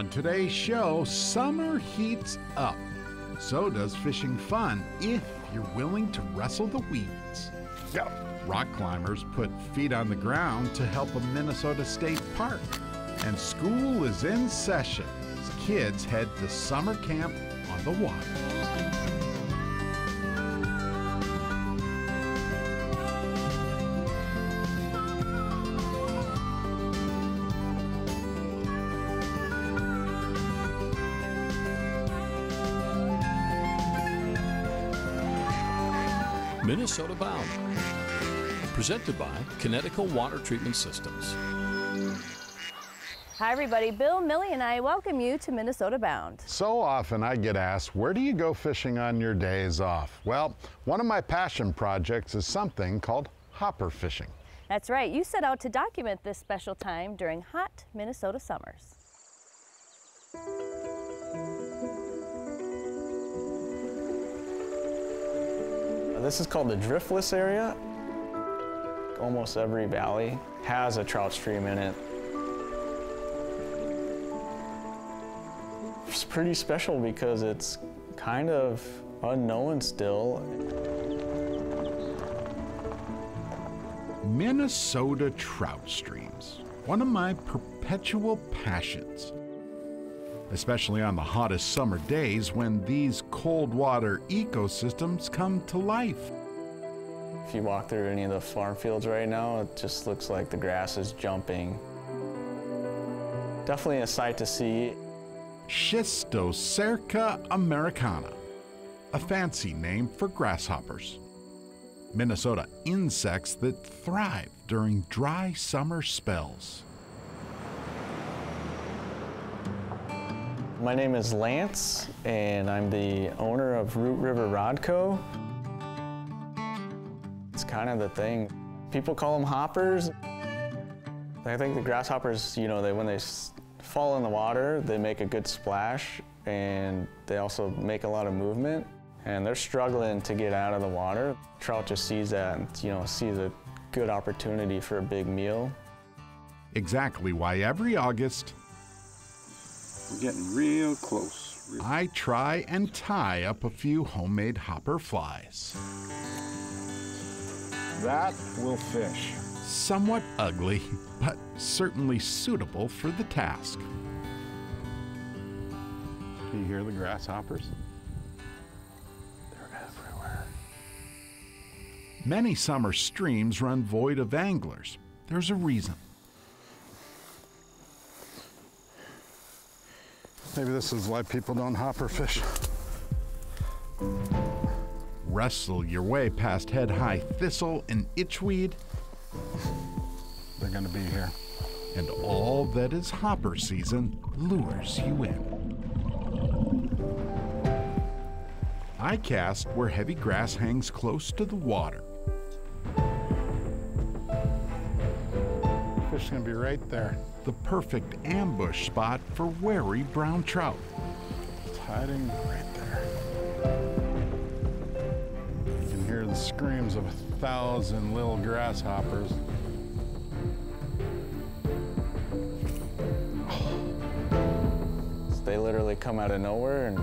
On today's show, summer heats up. So does fishing fun if you're willing to wrestle the weeds. Rock climbers put feet on the ground to help a Minnesota state park. And school is in session as kids head to summer camp on the water. Minnesota Bound, presented by Connecticut Water Treatment Systems. Hi everybody, Bill, Millie and I welcome you to Minnesota Bound. So often I get asked, where do you go fishing on your days off? Well, one of my passion projects is something called hopper fishing. That's right, you set out to document this special time during hot Minnesota summers. This is called the driftless area. Almost every valley has a trout stream in it. It's pretty special because it's kind of unknown still. Minnesota trout streams, one of my perpetual passions. Especially on the hottest summer days when these cold water ecosystems come to life. If you walk through any of the farm fields right now, it just looks like the grass is jumping. Definitely a sight to see. Schistocerca americana, a fancy name for grasshoppers. Minnesota insects that thrive during dry summer spells. My name is Lance, and I'm the owner of Root River Rod Co. It's kind of the thing. People call them hoppers. I think the grasshoppers, you know, when they fall in the water, they make a good splash, and they also make a lot of movement, and they're struggling to get out of the water. Trout just sees that and, you know, sees a good opportunity for a big meal. Exactly why every August, we're getting real close. I try and tie up a few homemade hopper flies. That will fish. Somewhat ugly, but certainly suitable for the task. Do you hear the grasshoppers? They're everywhere. Many summer streams run void of anglers. There's a reason. Maybe this is why people don't hopper fish. Wrestle your way past head-high thistle and itchweed. They're gonna be here. And all that is hopper season lures you in. I cast where heavy grass hangs close to the water. Fish is gonna be right there. The perfect ambush spot for wary brown trout. It's hiding right there. You can hear the screams of 1,000 little grasshoppers. They literally come out of nowhere, and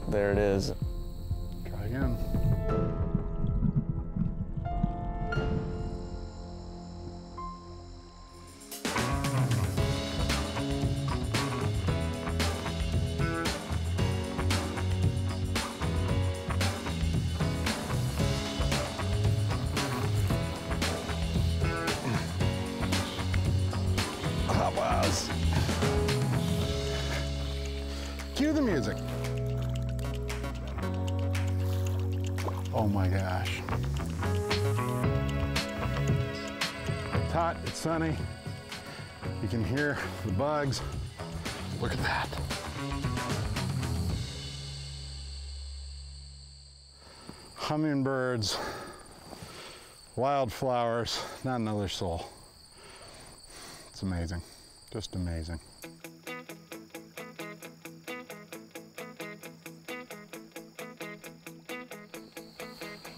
there it is. Try again. Cue the music. Oh my gosh. It's hot, it's sunny. You can hear the bugs. Look at that. Hummingbirds, wildflowers, not another soul. It's amazing, just amazing.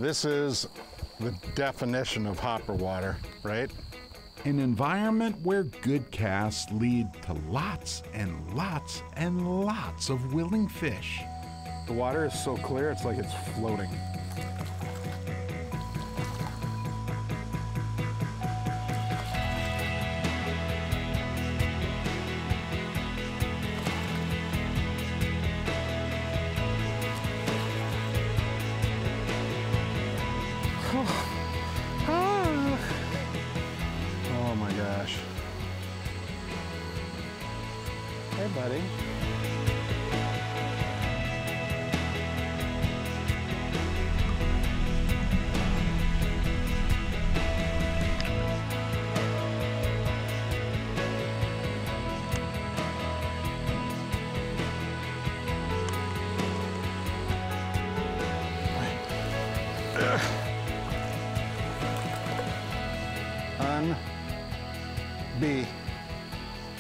This is the definition of hopper water, right? An environment where good casts lead to lots and lots and lots of willing fish. The water is so clear, it's like it's floating. Oh my gosh. Hey, buddy.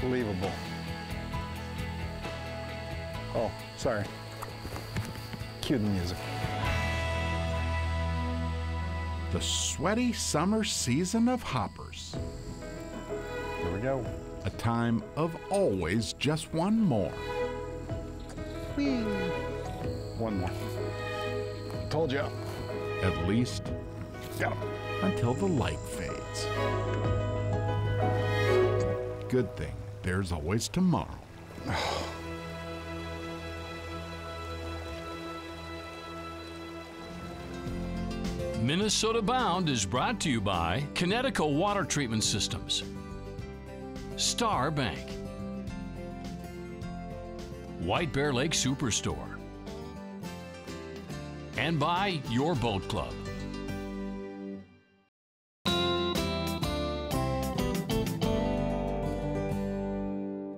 Unbelievable. Oh, sorry. Cue the music. The sweaty summer season of hoppers. Here we go. A time of always just one more. Whee! One more. Told you. At least Got him. until the light fades. Good thing there's always tomorrow. Minnesota Bound is brought to you by Connecticut Water Treatment Systems, Star Bank, White Bear Lake Superstore, and by Your Boat Club.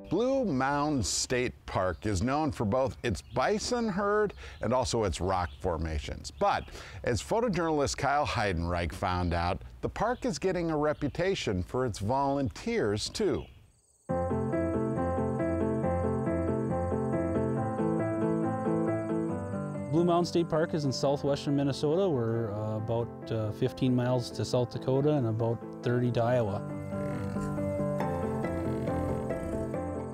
Blue Mound State Park is known for both its bison herd and also its rock formations. But as photojournalist Kyle Heidenreich found out, the park is getting a reputation for its volunteers too. Blue Mound State Park is in southwestern Minnesota. We're about 15 miles to South Dakota and about 30 to Iowa.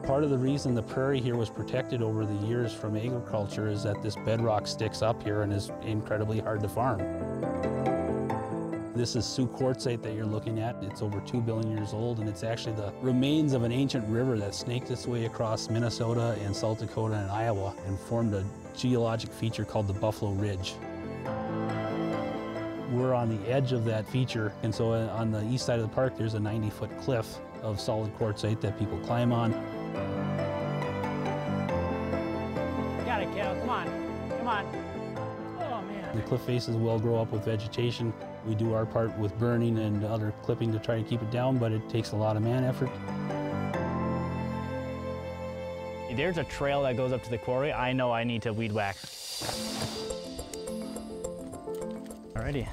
Part of the reason the prairie here was protected over the years from agriculture is that this bedrock sticks up here and is incredibly hard to farm. This is Sioux quartzite that you're looking at. It's over 2 billion years old, and it's actually the remains of an ancient river that snaked its way across Minnesota and South Dakota and Iowa and formed a geologic feature called the Buffalo Ridge. We're on the edge of that feature, and so on the east side of the park there's a 90-foot cliff of solid quartzite that people climb on. Got it, kiddo. Come on. Come on. Oh, man. The cliff faces will grow up with vegetation. We do our part with burning and other clipping to try to keep it down, but it takes a lot of man effort. There's a trail that goes up to the quarry. I know I need to weed whack. Alrighty.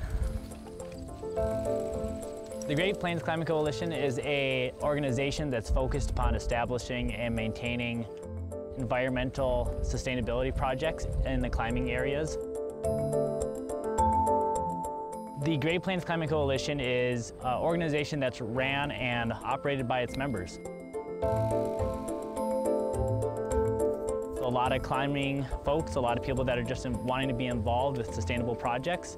The Great Plains Climbing Coalition is an organization that's focused upon establishing and maintaining environmental sustainability projects in the climbing areas. The Great Plains Climbing Coalition is an organization that's ran and operated by its members. A lot of climbing folks, a lot of people that are just wanting to be involved with sustainable projects.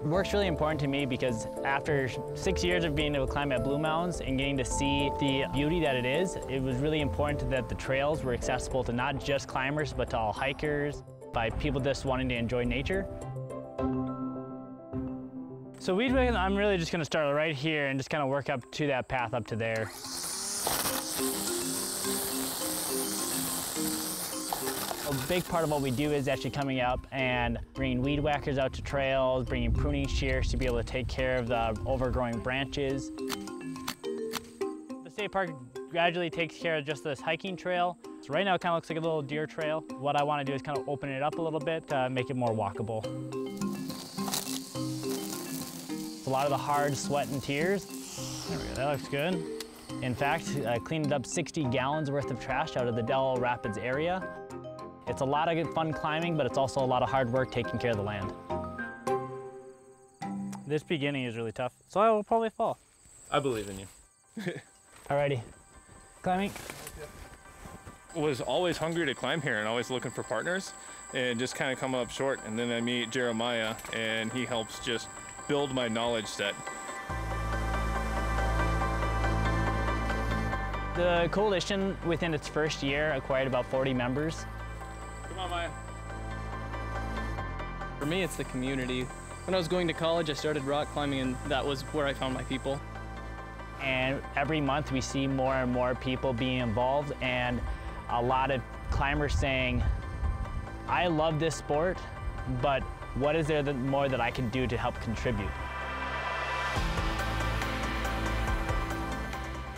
Work's really important to me because after 6 years of being able to climb at Blue Mounds and getting to see the beauty that it is, it was really important that the trails were accessible to not just climbers, but to all hikers, by people just wanting to enjoy nature. So weed whacking, I'm really just gonna start right here and just kind of work up to that path up to there. A big part of what we do is actually coming up and bringing weed whackers out to trails, bringing pruning shears to be able to take care of the overgrowing branches. The state park gradually takes care of just this hiking trail. So right now it kind of looks like a little deer trail. What I want to do is kind of open it up a little bit to make it more walkable. A lot of the hard sweat and tears. There we go, that looks good. In fact, I cleaned up 60 gallons worth of trash out of the Del Rapids area. It's a lot of good fun climbing, but it's also a lot of hard work taking care of the land. This beginning is really tough, so I will probably fall. I believe in you. Alrighty, climbing. Was always hungry to climb here and always looking for partners and just kind of come up short. And then I meet Jeremiah and he helps just build my knowledge set. The coalition within its first year acquired about 40 members. Come on, Maya. For me, it's the community. When I was going to college, I started rock climbing and that was where I found my people. And every month we see more and more people being involved and a lot of climbers saying, I love this sport, but what is there more that I can do to help contribute?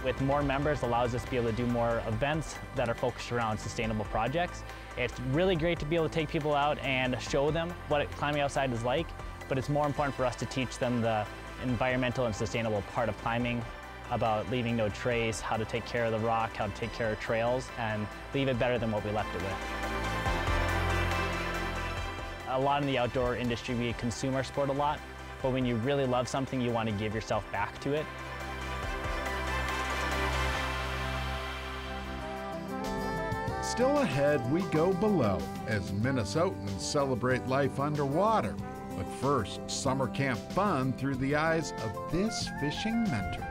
With more members allows us to be able to do more events that are focused around sustainable projects. It's really great to be able to take people out and show them what climbing outside is like, but it's more important for us to teach them the environmental and sustainable part of climbing, about leaving no trace, how to take care of the rock, how to take care of trails, and leave it better than what we left it with. A lot in the outdoor industry, we consume our sport a lot, but when you really love something, you want to give yourself back to it. Still ahead, we go below as Minnesotans celebrate life underwater. But first, summer camp fun through the eyes of this fishing mentor.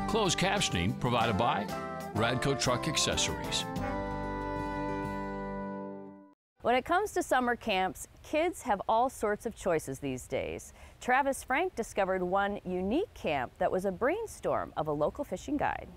Closed captioning provided by Radco Truck Accessories. When it comes to summer camps, kids have all sorts of choices these days. Travis Frank discovered one unique camp that was a brainstorm of a local fishing guide.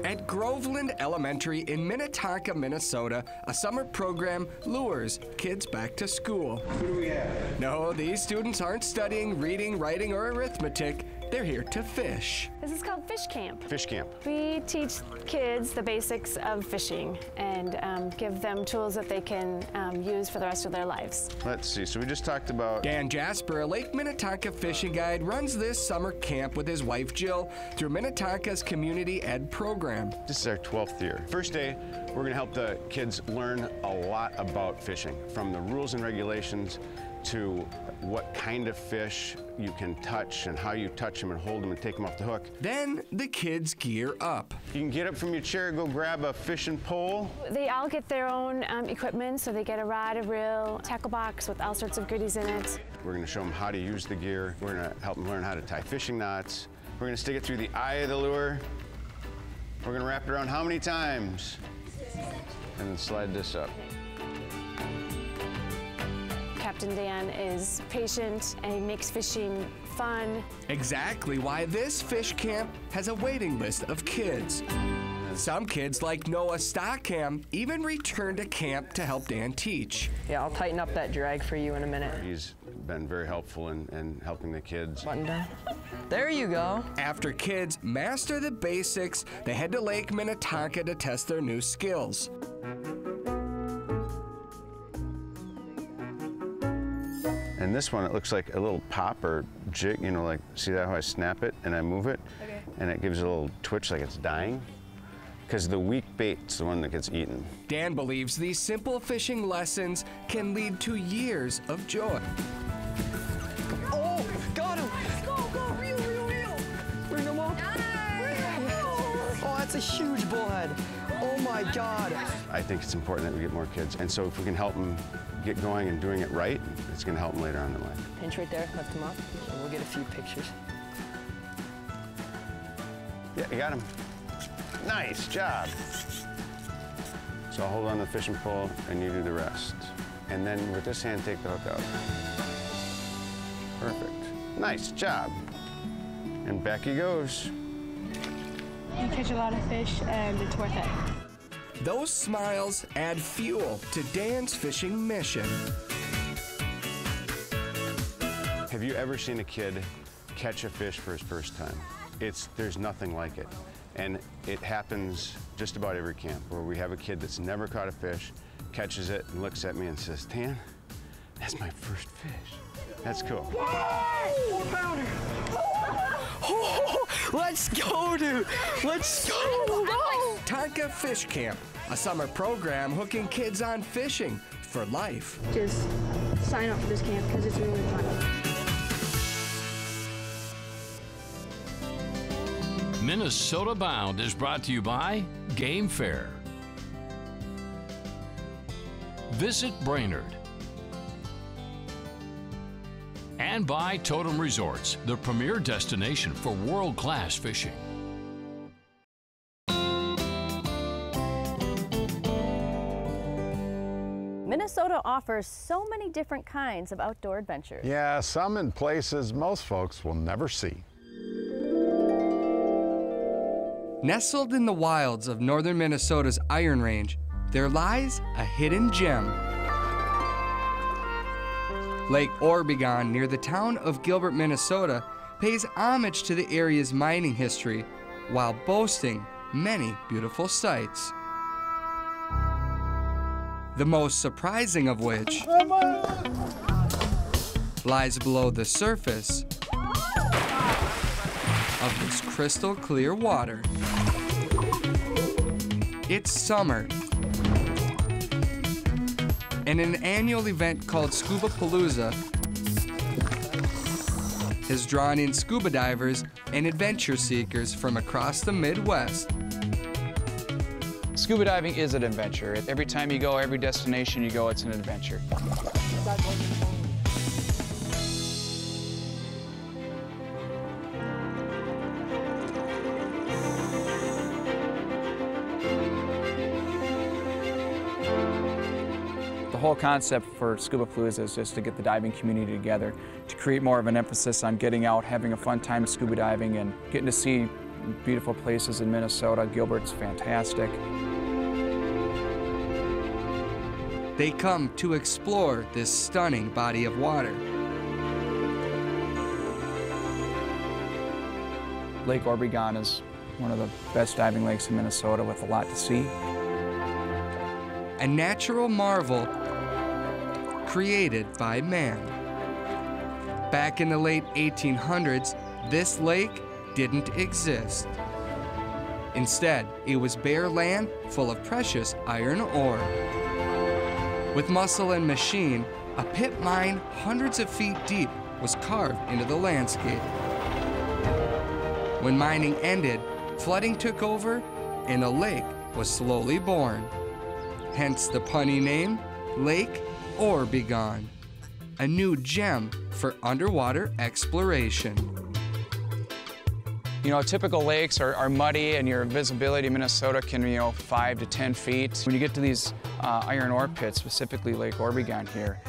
At Groveland Elementary in Minnetonka, Minnesota, a summer program lures kids back to school. Who do we have? No, these students aren't studying reading, writing, or arithmetic. They're here to fish. This is called Fish Camp. Fish camp. We teach kids the basics of fishing and give them tools that they can use for the rest of their lives. Let's see, so we just talked about... Dan Jasper, a Lake Minnetonka fishing guide, runs this summer camp with his wife Jill through Minnetonka's community ed program. This is our 12th year. First day, we're gonna help the kids learn a lot about fishing, from the rules and regulations to what kind of fish you can touch and how you touch them and hold them and take them off the hook. Then the kids gear up. You can get up from your chair, go grab a fishing pole. They all get their own equipment, so they get a rod, a reel, tackle box with all sorts of goodies in it. We're gonna show them how to use the gear. We're gonna help them learn how to tie fishing knots. We're gonna stick it through the eye of the lure. We're gonna wrap it around how many times? And then slide this up. Captain Dan is patient and he makes fishing fun. Exactly why this fish camp has a waiting list of kids. Some kids, like Noah Stockham, even return to camp to help Dan teach. Yeah, I'll tighten up that drag for you in a minute. He's been very helpful in helping the kids. Button down. There you go. After kids master the basics, they head to Lake Minnetonka to test their new skills. And this one, it looks like a little pop or jig, you know, like, see that how I snap it and I move it? Okay. And it gives a little twitch like it's dying. Because the weak bait's the one that gets eaten. Dan believes these simple fishing lessons can lead to years of joy. Oh, got him! Go, reel! Bring him up. Oh, that's a huge bullhead. Oh my God. I think it's important that we get more kids. And so if we can help them get going and doing it right, it's gonna help them later on in life. Pinch right there, lift him up, and we'll get a few pictures. Yeah, you got him. Nice job. So I'll hold on the fishing pole and you do the rest. And then with this hand, take the hook out. Perfect. Nice job. And back he goes. You catch a lot of fish and it's worth it. Those smiles add fuel to Dan's fishing mission. Have you ever seen a kid catch a fish for his first time? There's nothing like it. And it happens just about every camp where we have a kid that's never caught a fish, catches it and looks at me and says, Dan, that's my first fish. That's cool. 4 pounder. Oh, let's go, dude. Let's go. Tonka Fish Camp, a summer program hooking kids on fishing for life. Just sign up for this camp because it's really fun. Minnesota Bound is brought to you by Game Fair. Visit Brainerd. And by Totem Resorts, the premier destination for world-class fishing. Minnesota offers so many different kinds of outdoor adventures. Yeah, some in places most folks will never see. Nestled in the wilds of northern Minnesota's Iron Range, there lies a hidden gem. Lake Orbegon, near the town of Gilbert, Minnesota, pays homage to the area's mining history while boasting many beautiful sights. The most surprising of which lies below the surface of this crystal clear water. It's summer, and an annual event called Scuba Palooza has drawn in scuba divers and adventure seekers from across the Midwest. Scuba diving is an adventure. Every time you go, every destination you go, it's an adventure. The whole concept for Scuba Palooza is just to get the diving community together, to create more of an emphasis on getting out, having a fun time scuba diving, and getting to see beautiful places in Minnesota. Gilbert's fantastic. They come to explore this stunning body of water. Lake Orbegon is one of the best diving lakes in Minnesota with a lot to see. A natural marvel created by man. Back in the late 1800s, this lake didn't exist. Instead, it was bare land full of precious iron ore. With muscle and machine, a pit mine hundreds of feet deep was carved into the landscape. When mining ended, flooding took over and a lake was slowly born. Hence the punny name, Lake Orbegon, a new gem for underwater exploration. You know, typical lakes are muddy, and your visibility in Minnesota can be, 5 to 10 feet. When you get to these iron ore pits, specifically Lake Orbegon here,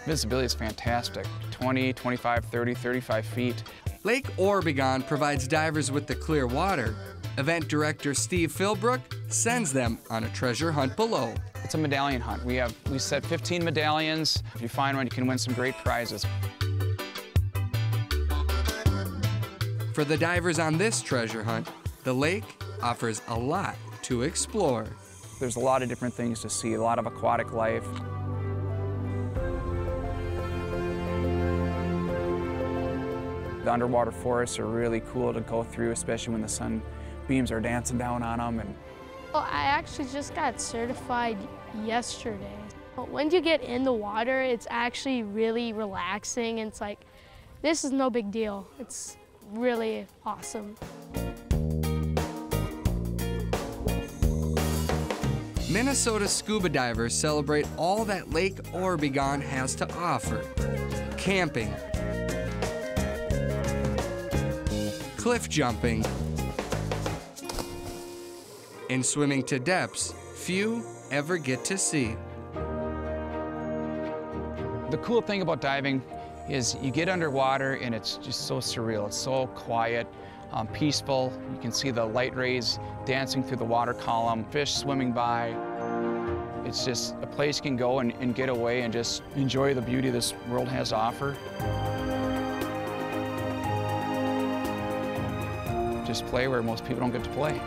visibility is fantastic. 20, 25, 30, 35 feet. Lake Orbegon provides divers with the clear water. Event director Steve Philbrook sends them on a treasure hunt below. It's a medallion hunt. We set 15 medallions. If you find one, you can win some great prizes. For the divers on this treasure hunt, the lake offers a lot to explore. There's a lot of different things to see, a lot of aquatic life. The underwater forests are really cool to go through, especially when the sun beams are dancing down on them. Well, I actually just got certified yesterday. When you get in the water, it's actually really relaxing. It's like, this is no big deal. It's really awesome. Minnesota scuba divers celebrate all that Lake Orbegon has to offer. Camping, cliff jumping, and swimming to depths few ever get to see. The cool thing about diving is you get underwater and it's just so surreal. It's so quiet, peaceful. You can see the light rays dancing through the water column, fish swimming by. It's just a place you can go and get away and just enjoy the beauty this world has to offer. Just play where most people don't get to play.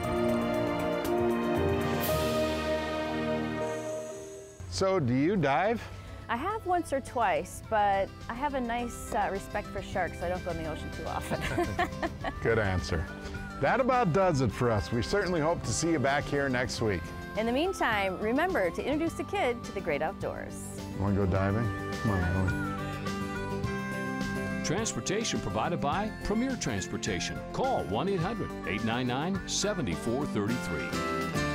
So, do you dive? I have once or twice, but I have a nice respect for sharks, so I don't go in the ocean too often. Good answer. That about does it for us. We certainly hope to see you back here next week. In the meantime, remember to introduce the kid to the great outdoors. Want to go diving? Come on, Ellie. Transportation provided by Premier Transportation. Call 1-800-899-7433.